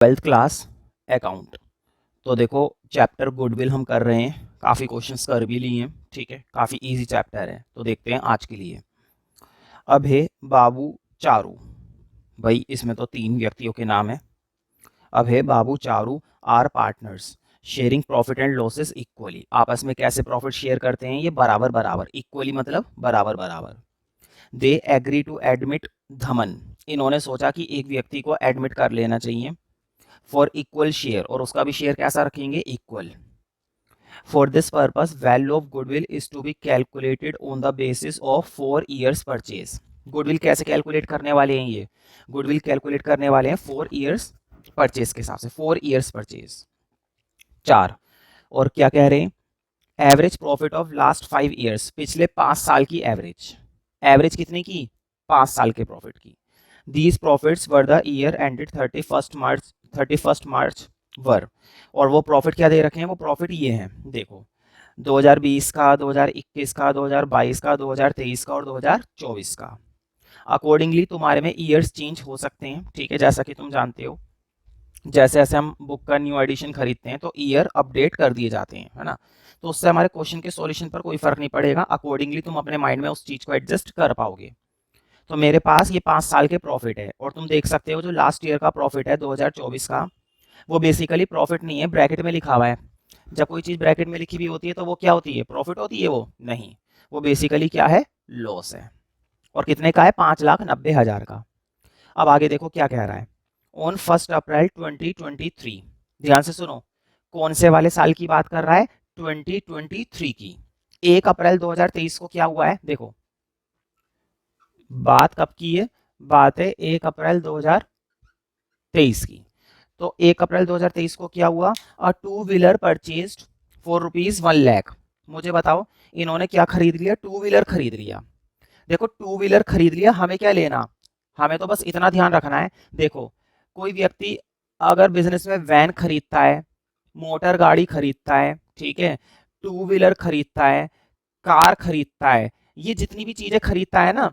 Twelfth class account. तो देखो chapter goodwill हम कर रहे हैं, काफ़ी क्वेश्चंस कर भी लिए हैं, ठीक है, काफ़ी इजी चैप्टर है। तो देखते हैं आज के लिए। अब है बाबू चारू, भाई इसमें तो तीन व्यक्तियों के नाम है। अब है बाबू चारू are partners sharing profit and losses equally. आपस में कैसे प्रॉफिट शेयर करते हैं? ये बराबर बराबर, इक्वली मतलब बराबर बराबर। दे एग्री टू एडमिट धमन, इन्होंने सोचा कि एक व्यक्ति को एडमिट कर लेना चाहिए फॉर इक्वल शेयर, और उसका भी शेयर कैसा रखेंगे? Equal. For this purpose value of goodwill is to be calculated on the basis of 4 years purchase. Goodwill कैसे कैलकुलेट करने वाले हैं? ये गुडविल कैलकुलेट करने वाले हैं 4 ईयर्स परचेज के हिसाब से, 4 ईयर्स परचेज। 4 और क्या कह रहे हैं? Average profit of last 5 years, पिछले 5 साल की एवरेज। एवरेज कितने की? 5 साल के प्रॉफिट की। These profits were the year ended 31st मार्च वर, और वो प्रॉफिट क्या दे रखे हैं? वो प्रॉफिट ये हैं, देखो 2020 का, 2021 का, 2022 का, 2023 का और 2024 का। अकॉर्डिंगली तुम्हारे में ईयर्स चेंज हो सकते हैं, ठीक है, जैसा कि तुम जानते हो जैसे जैसे हम बुक का न्यू एडिशन खरीदते हैं तो ईयर अपडेट कर दिए जाते हैं, है ना। तो उससे हमारे क्वेश्चन के सॉल्यूशन पर कोई फर्क नहीं पड़ेगा, अकॉर्डिंगली तुम अपने माइंड में उस चीज को एडजस्ट कर पाओगे। तो मेरे पास ये 5 साल के प्रॉफिट है, और तुम देख सकते हो जो लास्ट ईयर का प्रॉफिट है 2024 का, वो बेसिकली प्रॉफिट नहीं है, ब्रैकेट में लिखा हुआ है। जब कोई चीज़ ब्रैकेट में लिखी हुई होती है तो वो क्या होती है? प्रॉफिट होती है? वो नहीं, वो बेसिकली क्या है? लॉस है। और कितने का है? 5,90,000 का। अब आगे देखो क्या कह रहा है। ऑन 1 अप्रैल 2023, ध्यान से सुनो, कौन से वाले साल की बात कर रहा है? 2023 की। 1 अप्रैल 2023 को क्या हुआ है? देखो बात कब की है? बात है 1 अप्रैल 2023 की। तो 1 अप्रैल 2023 को क्या हुआ? अ टू व्हीलर परचेज्ड फॉर ₹1,00,000। मुझे बताओ, इन्होंने क्या खरीद लिया? टू व्हीलर खरीद लिया। देखो टू व्हीलर खरीद लिया, हमें क्या लेना? हमें तो बस इतना ध्यान रखना है। देखो कोई व्यक्ति अगर बिजनेस में वैन खरीदता है, मोटर गाड़ी खरीदता है, ठीक है, टू व्हीलर खरीदता है, कार खरीदता है, ये जितनी भी चीजें खरीदता है ना,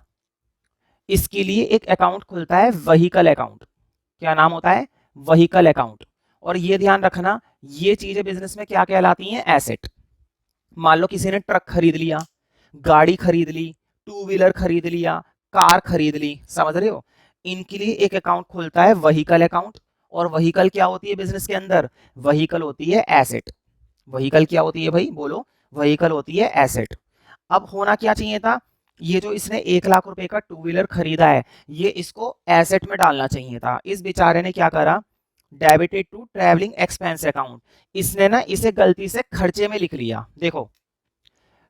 इसके लिए एक अकाउंट खुलता है, व्हीकल अकाउंट। क्या नाम होता है? Vehicle account. और ये ध्यान रखना, ये चीजें बिजनेस में क्या कहलाती हैं? एसेट। मान लो किसी ने ट्रक खरीद लिया, गाड़ी खरीद ली, टू व्हीलर खरीद लिया, कार खरीद ली, समझ रहे हो, इनके लिए एक अकाउंट खुलता है, व्हीकल अकाउंट। और व्हीकल क्या होती है बिजनेस के अंदर? व्हीकल होती है एसेट। व्हीकल क्या होती है भाई? बोलो। व्हीकल होती है एसेट। अब होना क्या चाहिए था? ये जो इसने 1,00,000 रुपए का टू व्हीलर खरीदा है, ये इसको एसेट में डालना चाहिए था। इस बेचारे ने क्या करा? Debited to travelling expense account, इसने ना इसे गलती से खर्चे में लिख लिया। देखो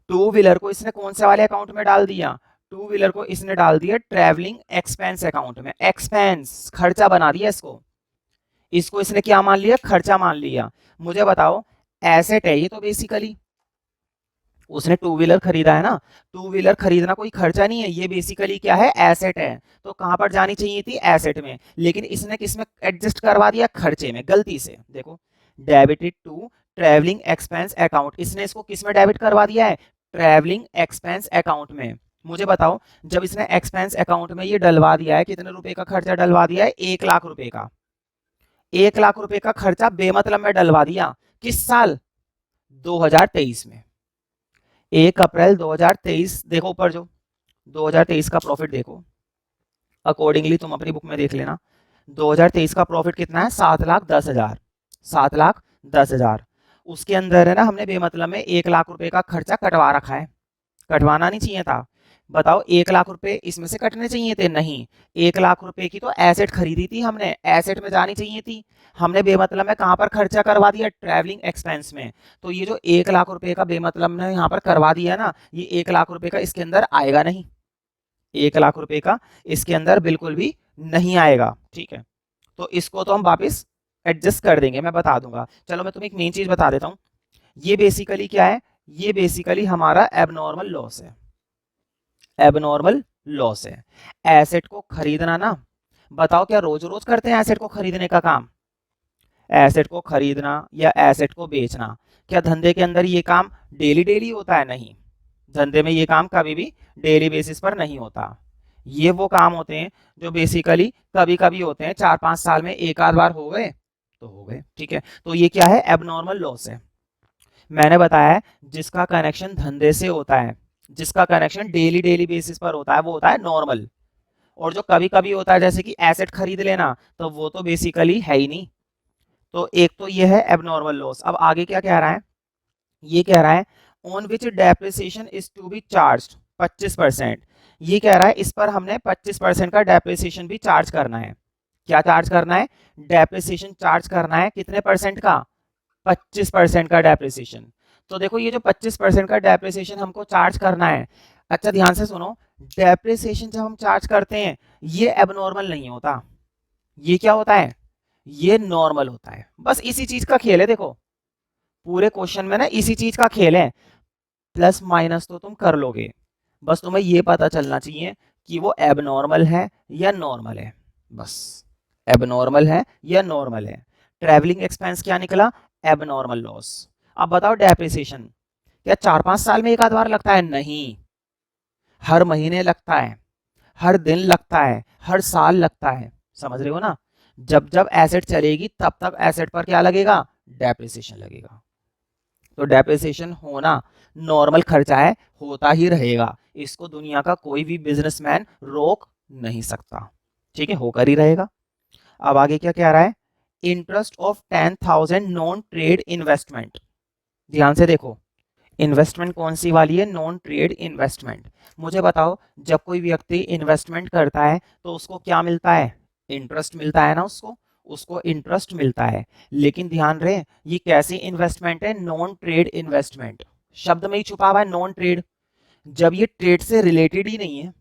टू व्हीलर को इसने कौन से वाले अकाउंट में डाल दिया? टू व्हीलर को इसने डाल दिया ट्रैवलिंग एक्सपेंस अकाउंट में। एक्सपेंस, खर्चा बना दिया इसको। इसको इसने क्या मान लिया? खर्चा मान लिया। मुझे बताओ, एसेट है ये तो बेसिकली, उसने टू व्हीलर खरीदा है ना, टू व्हीलर खरीदना कोई खर्चा नहीं है, ये बेसिकली क्या है? एसेट है। तो कहां पर जानी चाहिए थी? एसेट में, लेकिन इसने किस में एडजस्ट करवा दिया? खर्चे में, गलती से। देखो debited to travelling expense account, इसने इसको किस में डेबिट करवा दिया है? ट्रैवलिंग एक्सपेंस अकाउंट में। मुझे बताओ, जब इसने एक्सपेंस अकाउंट में ये डलवा दिया है, कितने रुपए का खर्चा डलवा दिया है? 1,00,000 रुपए का। 1,00,000 रुपए का खर्चा बेमतलब में डलवा दिया। किस साल? 2023 में। 1 अप्रैल 2023, देखो ऊपर जो 2023 का प्रॉफिट देखो, अकॉर्डिंगली तुम अपनी बुक में देख लेना। 2023 का प्रॉफिट कितना है? 7,10,000। 7,10,000। उसके अंदर है ना, हमने बेमतलब में 1,00,000 रुपए का खर्चा कटवा रखा है। कटवाना नहीं चाहिए था। बताओ 1,00,000 रुपए इसमें से कटने चाहिए थे? नहीं। 1,00,000 रुपए की तो एसेट खरीदी थी हमने, एसेट में जानी चाहिए थी। हमने बेमतलब में कहां पर खर्चा करवा दिया? ट्रैवलिंग एक्सपेंस में। तो ये जो 1,00,000 रुपए का बेमतलब में यहाँ पर करवा दिया ना, ये 1,00,000 रुपए का इसके अंदर आएगा नहीं। 1,00,000 रुपए का इसके अंदर बिल्कुल भी नहीं आएगा, ठीक है। तो इसको तो हम वापिस एडजस्ट कर देंगे, मैं बता दूंगा। चलो मैं तुम्हें एक मेन चीज बता देता हूँ। ये बेसिकली क्या है? ये बेसिकली हमारा एबनॉर्मल लॉस है। एबनॉर्मल लॉस है। एसेट को खरीदना ना, बताओ क्या रोज रोज करते हैं एसेट को खरीदने का काम? एसेट को खरीदना या एसेट को बेचना, क्या धंधे के अंदर ये काम डेली डेली होता है? नहीं, धंधे में ये काम कभी भी डेली बेसिस पर नहीं होता। ये वो काम होते हैं जो बेसिकली कभी कभी होते हैं, 4-5 साल में एक आध बार हो गए, तो हो गए। ठीक है, तो ये क्या है, एबनॉर्मल लॉस है। मैंने बताया है जिसका कनेक्शन धंधे से होता है, जिसका कनेक्शन डेली डेली बेसिस पर होता है, वो होता है नॉर्मल। और जो कभी कभी होता है जैसे कि एसेट खरीद लेना, तो वो तो बेसिकली है ही नहीं। तो एक तो ये है एबनॉर्मल लॉस। अब आगे क्या कह रहा है, ये कह रहा है on which depreciation is to be charge 25%। ये कह रहा है इस पर हमने 25% का डेप्रिसिएशन भी चार्ज करना है। क्या चार्ज करना है, डेप्रिसिएशन चार्ज करना है, कितने परसेंट का, 25% का डेप्रिसिएशन। तो देखो ये जो 25% का डेप्रिसिएशन हमको चार्ज करना है, अच्छा ध्यान से सुनो, डेप्रिसिएशन जब हम चार्ज करते हैं ये एबनॉर्मल नहीं होता, ये क्या होता है, ये नॉर्मल होता है। बस इसी चीज का खेल है, देखो पूरे क्वेश्चन में ना इसी चीज का खेल है। प्लस माइनस तो तुम कर लोगे, बस तुम्हें ये पता चलना चाहिए कि वो एबनॉर्मल है या नॉर्मल है, बस एबनॉर्मल है या नॉर्मल है। ट्रैवलिंग एक्सपेंस क्या निकला, एबनॉर्मल लॉस। अब बताओ डेप्रिसिएशन क्या 4-5 साल में एक आध बार लगता है, नहीं, हर महीने लगता है, हर दिन लगता है, हर साल लगता है, समझ रहे हो ना। जब जब एसेट चलेगी तब तक एसेट पर क्या लगेगा, डेप्रिसिएशन लगेगा। तो डेप्रिसिएशन होना नॉर्मल खर्चा है, होता ही रहेगा, इसको दुनिया का कोई भी बिजनेसमैन रोक नहीं सकता। ठीक है, होकर ही रहेगा। अब आगे क्या कह रहा है, interest of 10,000 non trade investment. ध्यान से देखो, इन्वेस्टमेंट कौन सी वाली है, नॉन ट्रेड इन्वेस्टमेंट। मुझे बताओ जब कोई व्यक्ति इन्वेस्टमेंट करता है तो उसको क्या मिलता है, इंटरेस्ट मिलता है ना, उसको उसको इंटरेस्ट मिलता है। लेकिन ध्यान रहे ये कैसी इन्वेस्टमेंट है, नॉन ट्रेड इन्वेस्टमेंट, शब्द में ही छुपा हुआ है नॉन ट्रेड। जब ये ट्रेड से रिलेटेड ही नहीं है,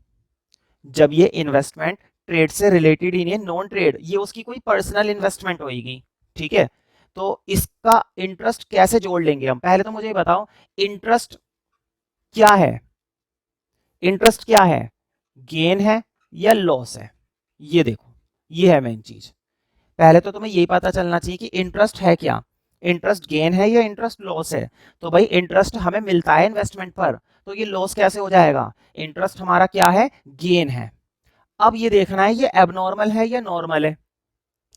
जब ये इन्वेस्टमेंट ट्रेड से रिलेटेड ही नहीं है, नॉन ट्रेड, ये उसकी कोई पर्सनल इन्वेस्टमेंट होगी। ठीक है, तो इसका इंटरेस्ट कैसे जोड़ लेंगे हम, पहले तो मुझे बताओ इंटरेस्ट क्या है, इंटरेस्ट क्या है, गेन है या लॉस है, ये देखो, ये है मेन चीज। पहले तो तुम्हें यही पता चलना चाहिए कि इंटरेस्ट है क्या, इंटरेस्ट गेन है या इंटरेस्ट लॉस है। तो भाई इंटरेस्ट हमें मिलता है इन्वेस्टमेंट पर, तो ये लॉस कैसे हो जाएगा, इंटरेस्ट हमारा क्या है, गेन है। अब ये देखना है ये एबनॉर्मल है या नॉर्मल है।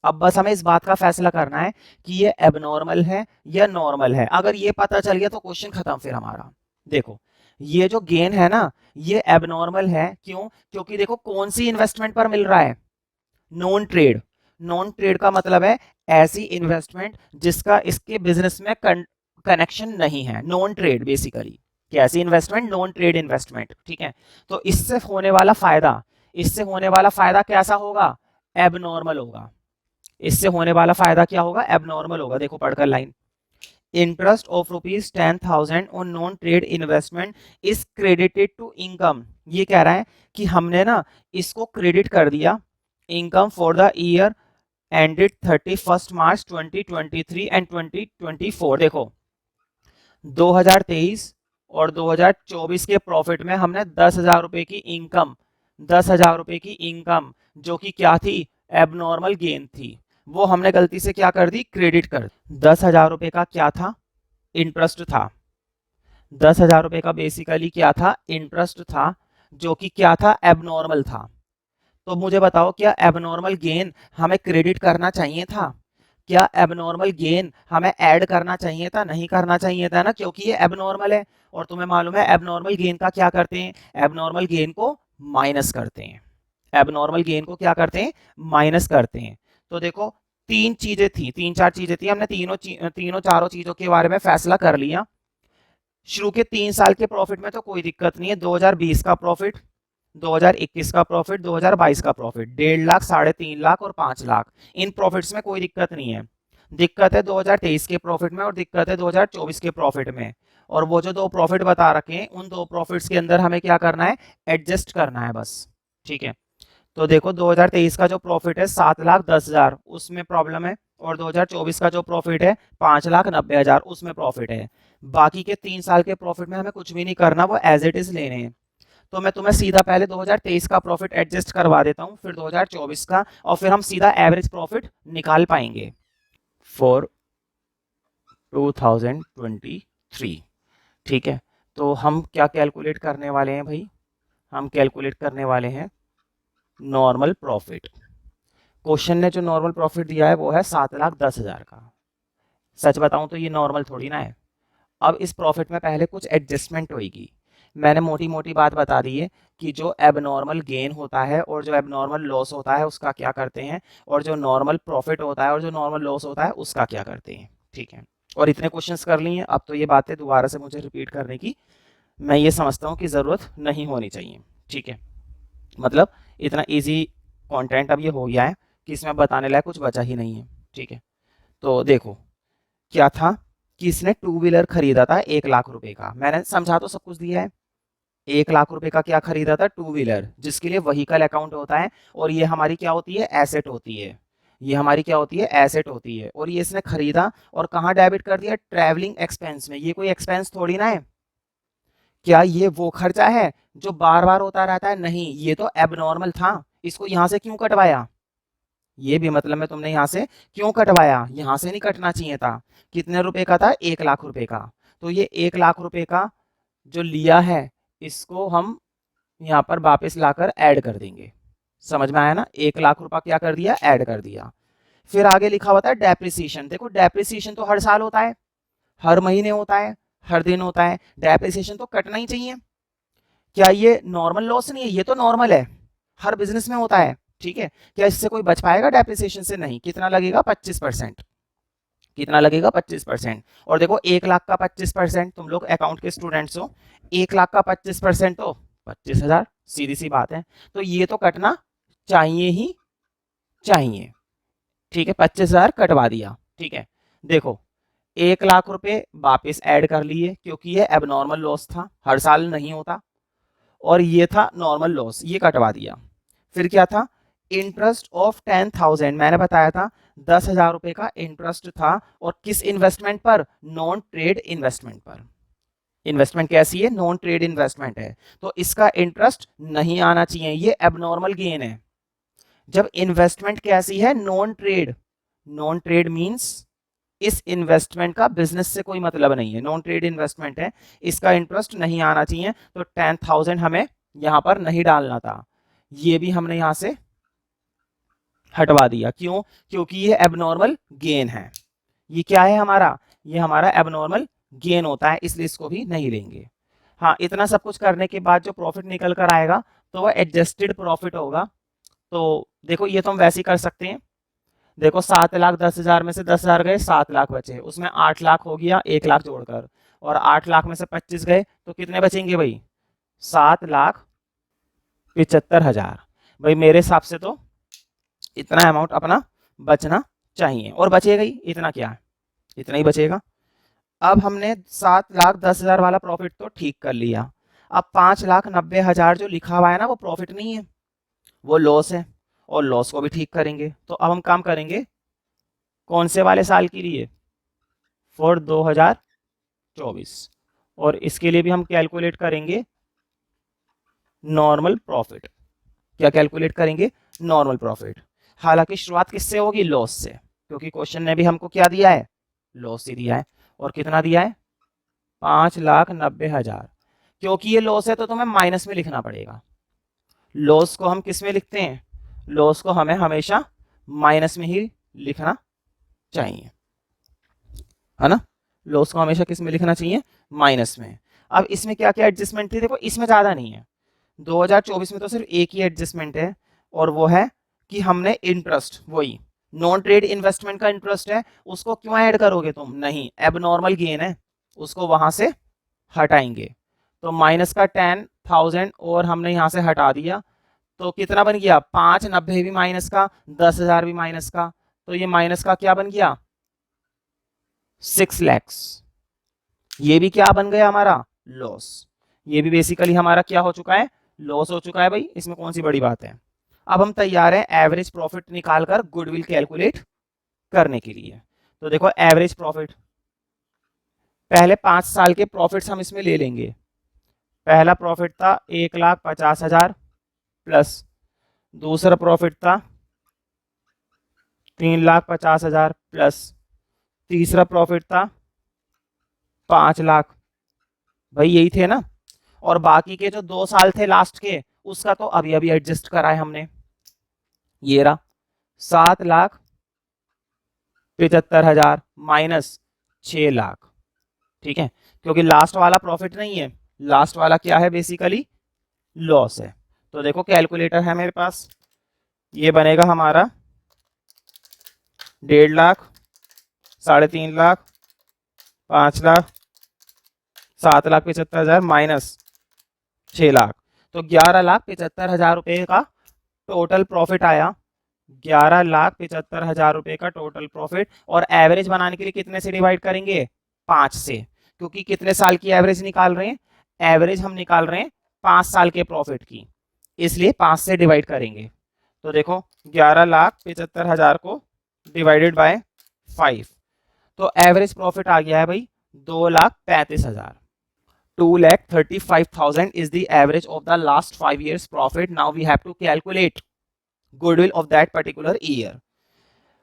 अब बस हमें इस बात का फैसला करना है कि ये एबनॉर्मल है या नॉर्मल है। अगर ये पता चल गया तो क्वेश्चन खत्म फिर हमारा। देखो ये जो गेन है ना, ये एबनॉर्मल है, क्यों, क्योंकि देखो कौन सी इन्वेस्टमेंट पर मिल रहा है, नॉन ट्रेड। नॉन ट्रेड का मतलब है ऐसी इन्वेस्टमेंट जिसका इसके बिजनेस में कनेक्शन नहीं है, नॉन ट्रेड बेसिकली। कैसी इन्वेस्टमेंट, नॉन ट्रेड इन्वेस्टमेंट। ठीक है, तो इससे होने वाला फायदा, इससे होने वाला फायदा कैसा होगा, एबनॉर्मल होगा। इससे होने वाला फायदा क्या होगा, एबनॉर्मल होगा। देखो पढ़कर line, interest of ₹10,000 on non trade investment is credited to income. ये कह रहा है कि हमने ना इसको क्रेडिट कर दिया income for the year ended 31 March 2023 and 2024। देखो 2023 और 2024 के प्रॉफिट में हमने 10,000 रुपए की इनकम, 10,000 रुपए की इनकम जो कि क्या थी, एबनॉर्मल गेन थी, वो हमने गलती से क्या कर दी, क्रेडिट कर दी। 10,000 रुपए का क्या था, इंटरेस्ट था, 10,000 रुपए का बेसिकली क्या था, इंटरेस्ट था, जो कि क्या था, एबनॉर्मल था। तो मुझे बताओ क्या एबनॉर्मल गेन हमें क्रेडिट करना चाहिए था, क्या एबनॉर्मल गेन हमें ऐड करना चाहिए था, नहीं करना चाहिए था ना, क्योंकि ये एबनॉर्मल है। और तुम्हें मालूम है एबनॉर्मल गेन का क्या करते हैं, एबनॉर्मल गेन को माइनस करते हैं, एबनॉर्मल गेन को क्या करते हैं, माइनस करते हैं। तो देखो तीन चीजें थी, तीन चार चीजें थी, हमने तीनों चारों चीजों के बारे में फैसला कर लिया। शुरू के 3 साल के प्रॉफिट में तो कोई दिक्कत नहीं है, 2020 का प्रॉफिट, 2021 का प्रॉफिट, 2022 का प्रॉफिट, 1.5 लाख, 3.5 लाख और 5 लाख, इन प्रॉफिट्स में कोई दिक्कत नहीं है। दिक्कत है 2023 के प्रॉफिट में और दिक्कत है 2024 के प्रॉफिट में। और वो जो दो प्रॉफिट बता रखे हैं उन दो प्रॉफिट्स के अंदर हमें क्या करना है, एडजस्ट करना है बस। ठीक है, तो देखो 2023 का जो प्रॉफिट है 7,10,000, उसमें प्रॉब्लम है, और 2024 का जो प्रॉफिट है 5,90,000, उसमें प्रॉफिट है। बाकी के 3 साल के प्रॉफिट में हमें कुछ भी नहीं करना, वो एज इट इज लेने हैं। तो मैं तुम्हें सीधा पहले 2023 का प्रॉफिट एडजस्ट करवा देता हूँ, फिर 2024 का, और फिर हम सीधा एवरेज प्रॉफिट निकाल पाएंगे फॉर 2023। ठीक है, तो हम क्या कैलकुलेट करने वाले हैं भाई, हम कैलकुलेट करने वाले हैं नॉर्मल प्रॉफिट। क्वेश्चन ने जो नॉर्मल प्रॉफिट दिया है वो है 7,10,000 का। सच बताऊं तो ये नॉर्मल थोड़ी ना है। अब इस प्रॉफिट में पहले कुछ एडजस्टमेंट होगी। मैंने मोटी मोटी बात बता दी है कि जो एबनॉर्मल गेन होता है और जो एबनॉर्मल लॉस होता है उसका क्या करते हैं, और जो नॉर्मल प्रॉफिट होता है और जो नॉर्मल लॉस होता है उसका क्या करते हैं। ठीक है, और इतने क्वेश्चंस कर लिए, अब तो ये बातें दोबारा से मुझे रिपीट करने की मैं ये समझता हूँ कि ज़रूरत नहीं होनी चाहिए। ठीक है, मतलब इतना ईजी कंटेंट अब ये हो गया है कि इसमें बताने लायक कुछ बचा ही नहीं है। ठीक है, तो देखो क्या था कि इसने टू व्हीलर खरीदा था 1,00,000 रुपए का। मैंने समझा तो सब कुछ दिया है। 1,00,000 रुपए का क्या खरीदा था, टू व्हीलर, जिसके लिए वहीकल अकाउंट होता है, और ये हमारी क्या होती है, एसेट होती है। ये हमारी क्या होती है, एसेट होती है। और ये इसने खरीदा और कहाँ डेबिट कर दिया, ट्रैवलिंग एक्सपेंस में। ये कोई एक्सपेंस थोड़ी ना है। क्या ये वो खर्चा है जो बार बार होता रहता है, नहीं, ये तो एबनॉर्मल था। इसको यहाँ से क्यों कटवाया, ये भी मतलब में तुमने यहाँ से क्यों कटवाया, यहाँ से नहीं कटना चाहिए था। कितने रुपए का था, 1,00,000 रुपए का। तो ये 1,00,000 रुपए का जो लिया है, इसको हम यहाँ पर वापस लाकर ऐड कर देंगे। समझ में आया ना, 1,00,000 रुपया क्या कर दिया, ऐड कर दिया। फिर आगे लिखा हुआ था डेप्रिसिएशन। देखो डेप्रिसिएशन तो हर साल होता है, हर महीने होता है, हर दिन होता है। डेप्रिसिएशन तो कटना ही चाहिए। क्या ये नॉर्मल लॉस नहीं है, ये तो नॉर्मल है, हर बिजनेस में होता है। ठीक है, क्या इससे कोई बच पाएगा डेप्रिसिएशन से, नहीं। कितना लगेगा, 25%। कितना लगेगा, 25%। और देखो 1,00,000 का 25%, तुम लोग अकाउंट के स्टूडेंट्स हो, 1,00,000 का 25% तो 25,000, सीधी सी बात है। तो ये तो कटना चाहिए ही चाहिए। ठीक है, 25,000 कटवा दिया। ठीक है, देखो 1,00,000 रुपए वापिस ऐड कर लिए, क्योंकि ये एबनॉर्मल लॉस था, हर साल नहीं होता, और ये था नॉर्मल लॉस, ये कटवा दिया। फिर क्या था, इंटरेस्ट ऑफ 10,000, मैंने बताया था 10,000 रुपए का इंटरेस्ट था, और किस इन्वेस्टमेंट पर, नॉन ट्रेड इन्वेस्टमेंट पर। इन्वेस्टमेंट कैसी है, नॉन ट्रेड इन्वेस्टमेंट है, तो इसका इंटरेस्ट नहीं आना चाहिए, ये एबनॉर्मल गेन है। जब इन्वेस्टमेंट कैसी है, non trade, non trade means इस इन्वेस्टमेंट का बिजनेस से कोई मतलब नहीं है, नॉन ट्रेड इन्वेस्टमेंट है, इसका इंटरेस्ट नहीं आना चाहिए। तो 10,000 हमें यहां पर नहीं डालना था, ये भी हमने यहां से हटवा दिया। क्यों, क्योंकि ये एबनॉर्मल गेन है। ये क्या है हमारा, ये हमारा एबनॉर्मल गेन होता है, इसलिए इसको भी नहीं लेंगे। हाँ, इतना सब कुछ करने के बाद जो प्रॉफिट निकल कर आएगा तो वह एडजस्टेड प्रॉफिट होगा। तो देखो ये तो हम वैसे ही कर सकते हैं। देखो 7,10,000 में से 10,000 गए, 7 लाख बचे, उसमें 8 लाख हो गया 1,00,000 जोड़कर, और 8 लाख में से 25 गए तो कितने बचेंगे भाई, 7,75,000। भाई मेरे हिसाब से तो इतना अमाउंट अपना बचना चाहिए, और बचेगा ही, इतना क्या है, इतना ही बचेगा। अब हमने 7,10,000 वाला प्रॉफिट तो ठीक कर लिया। अब 5,90,000 जो लिखा हुआ है ना, वो प्रॉफिट नहीं है, वो लॉस है, और लॉस को भी ठीक करेंगे। तो अब हम काम करेंगे कौन से वाले साल के लिए, फॉर 2024, और इसके लिए भी हम कैलकुलेट करेंगे नॉर्मल प्रॉफिट। क्या कैलकुलेट करेंगे, नॉर्मल प्रॉफिट। हालांकि शुरुआत किससे होगी, लॉस से, क्योंकि क्वेश्चन ने भी हमको क्या दिया है, लॉस ही दिया है। और कितना दिया है, 5,90,000। क्योंकि ये लॉस है तो तुम्हें माइनस में लिखना पड़ेगा। लॉस को हम किस में लिखते हैं, लॉस को हमें हमेशा माइनस में ही लिखना चाहिए, है ना। लॉस को हमेशा किस में लिखना चाहिए, माइनस में। अब इसमें क्या क्या एडजस्टमेंट थी, देखो इसमें ज्यादा नहीं है, 2024 में तो सिर्फ एक ही एडजस्टमेंट है, और वो है कि हमने इंटरेस्ट, वही नॉन ट्रेड इन्वेस्टमेंट का इंटरेस्ट है, उसको क्यों ऐड करोगे तुम, नहीं, एबनॉर्मल गेन है, उसको वहां से हटाएंगे। तो माइनस का 10,000 और हमने यहां से हटा दिया, तो कितना बन गया, 5,90 भी माइनस का, 10,000 भी माइनस का, तो ये माइनस का क्या बन गया, 6 lakhs। ये भी क्या बन गया हमारा, लॉस। ये भी बेसिकली हमारा क्या हो चुका है, लॉस हो चुका है भाई, इसमें कौन सी बड़ी बात है। अब हम तैयार हैं एवरेज प्रॉफिट निकालकर गुडविल कैलकुलेट करने के लिए। तो देखो एवरेज प्रॉफिट, पहले 5 साल के प्रॉफिट्स हम इसमें ले लेंगे। पहला प्रॉफिट था 1,50,000 प्लस, दूसरा प्रॉफिट था 3,50,000 प्लस, तीसरा प्रॉफिट था 5 लाख। भाई यही थे ना, और बाकी के जो 2 साल थे लास्ट के, उसका तो अभी अभी एडजस्ट करा है हमने, ये रहा 7,75,000 माइनस 6 लाख। ठीक है, क्योंकि लास्ट वाला प्रॉफिट नहीं है, लास्ट वाला क्या है, बेसिकली लॉस है। तो देखो कैलकुलेटर है मेरे पास, ये बनेगा हमारा 1.5 लाख, 3.5 लाख, 5 लाख, 7,75,000 माइनस 6 लाख, तो 11,75,000 रुपये का टोटल प्रॉफिट आया। 11,75,000 रुपये का टोटल प्रॉफिट। और एवरेज बनाने के लिए कितने से डिवाइड करेंगे, 5 से, क्योंकि कितने साल की एवरेज निकाल रहे हैं, एवरेज हम निकाल रहे हैं 5 साल के प्रॉफिट की, इसलिए 5 से डिवाइड करेंगे। तो देखो 11,75,000 को डिवाइडेड बाय 5, तो एवरेज प्रॉफिट आ गया है भाई 2,35,000। 2,35,000 is the average of the last 5 years profit. Now we have to calculate goodwill of that particular year.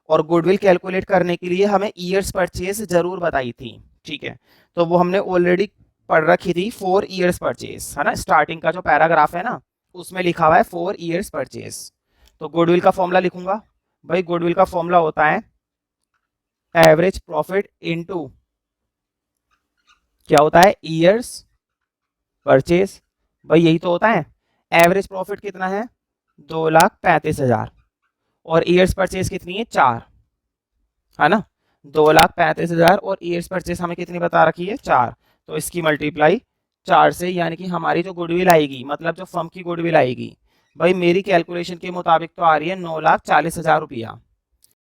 और गुडविल कैलकुलेट करने के लिए हमें ईयर्स परचेज जरूर बताई थी। ठीक है, तो वो हमने ऑलरेडी पढ़ रखी थी, 4 ईयर्स परचेज है ना, स्टार्टिंग का जो पैराग्राफ है ना उसमें लिखा हुआ है 4 ईयर्स परचेज। तो गुडविल का फॉर्मूला लिखूंगा भाई, गुडविल का फॉर्मूला होता है एवरेज प्रॉफिट इनटू क्या होता है, ईयर्स परचेज। भाई यही तो होता है, एवरेज प्रॉफिट कितना है 2,35,000 और ईयर्स परचेज कितनी है 4, है ना। 2,35,000 और ईयर्स परचेज हमें कितनी बता रखी है 4, तो इसकी मल्टीप्लाई 4 से, यानी कि हमारी जो गुडविल आएगी, मतलब जो फर्म की गुडविल आएगी भाई मेरी कैलकुलेशन के मुताबिक तो आ रही है 9,40,000 रुपया।